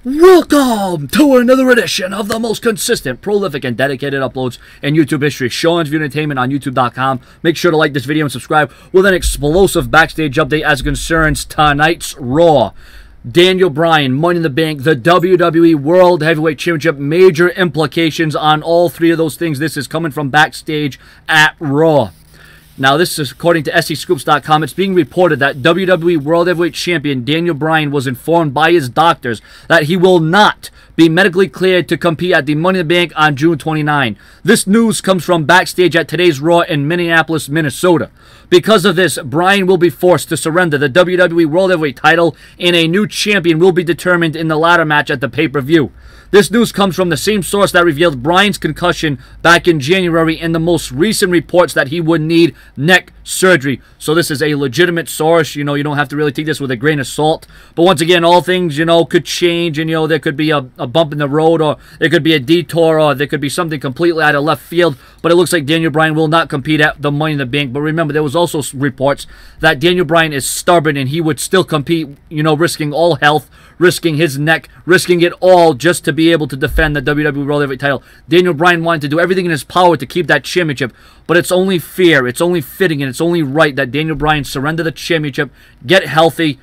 Welcome to another edition of the most consistent, prolific, and dedicated uploads in YouTube history. Sean's View Entertainment on YouTube.com. Make sure to like this video and subscribe with an explosive backstage update as concerns tonight's Raw. Daniel Bryan, Money in the Bank, the WWE World Heavyweight Championship. Major implications on all three of those things. This is coming from backstage at Raw. Now, this is according to SCScoops.com. It's being reported that WWE World Heavyweight Champion Daniel Bryan was informed by his doctors that he will not be medically cleared to compete at the Money in the Bank on June 29. This news comes from backstage at today's Raw in Minneapolis, Minnesota. Because of this, Bryan will be forced to surrender the WWE World Heavyweight title, and a new champion will be determined in the ladder match at the pay-per-view. This news comes from the same source that revealed Bryan's concussion back in January and the most recent reports that he would need neck surgery. So this is a legitimate source. You don't have to really take this with a grain of salt. But once again, all things, could change, and, there could be a bump in the road, or there could be a detour, or there could be something completely out of left field. But it looks like Daniel Bryan will not compete at the Money in the Bank. But remember, there was also reports that Daniel Bryan is stubborn and he would still compete, risking all health, risking his neck, risking it all just to be able to defend the WWE World Heavyweight title. Daniel Bryan wanted to do everything in his power to keep that championship, but it's only fair, it's only fitting, and it's only right that Daniel Bryan surrender the championship, get healthy,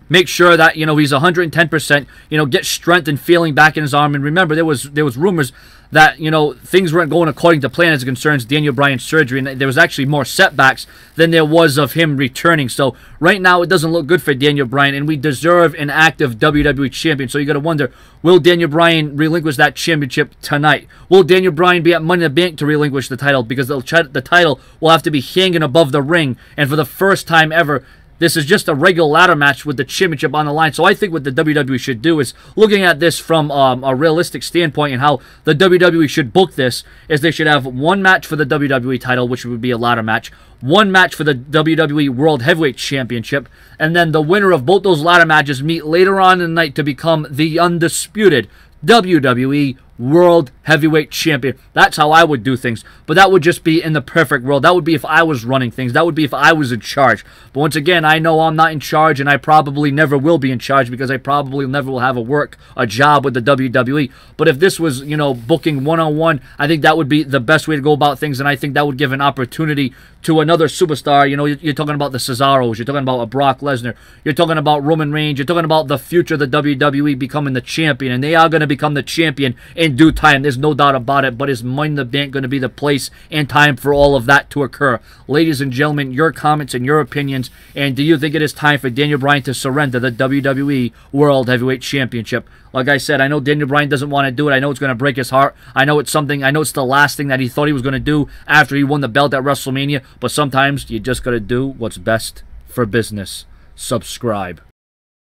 make sure that, he's 110%, get strength and feeling back in his arm. And remember, there was rumors that, things weren't going according to plan as it concerns Daniel Bryan's surgery, and there was actually more setbacks than there was of him returning. So right now, it doesn't look good for Daniel Bryan, and we deserve an active WWE champion. So you got to wonder, will Daniel Bryan relinquish that championship tonight? Will Daniel Bryan be at Money in the Bank to relinquish the title? Because the title will have to be hanging above the ring, and for the first time ever, this is just a regular ladder match with the championship on the line. So I think what the WWE should do is, looking at this from a realistic standpoint and how the WWE should book this, is they should have one match for the WWE title, which would be a ladder match, one match for the WWE World Heavyweight Championship, and then the winner of both those ladder matches meet later on in the night to become the undisputed WWE World Heavyweight Champion. That's how I would do things. But that would just be in the perfect world. That would be if I was running things. That would be if I was in charge. But once again, I know I'm not in charge, and I probably never will be in charge because I probably never will have a job with the WWE. But if this was, booking one-on-one, I think that would be the best way to go about things, and I think that would give an opportunity to another superstar. You're talking about the Cesaros, you're talking about a Brock Lesnar, you're talking about Roman Reigns, you're talking about the future of the WWE becoming the champion, and they are going to become the champion in due time. There's no doubt about it. But is Money in the Bank going to be the place and time for all of that to occur? Ladies and gentlemen, your comments and your opinions, and do you think it is time for Daniel Bryan to surrender the WWE World Heavyweight Championship? Like I said, I know Daniel Bryan doesn't want to do it. I know it's going to break his heart. I know it's the last thing that he thought he was going to do after he won the belt at WrestleMania. But sometimes you just got to do what's best for business. Subscribe.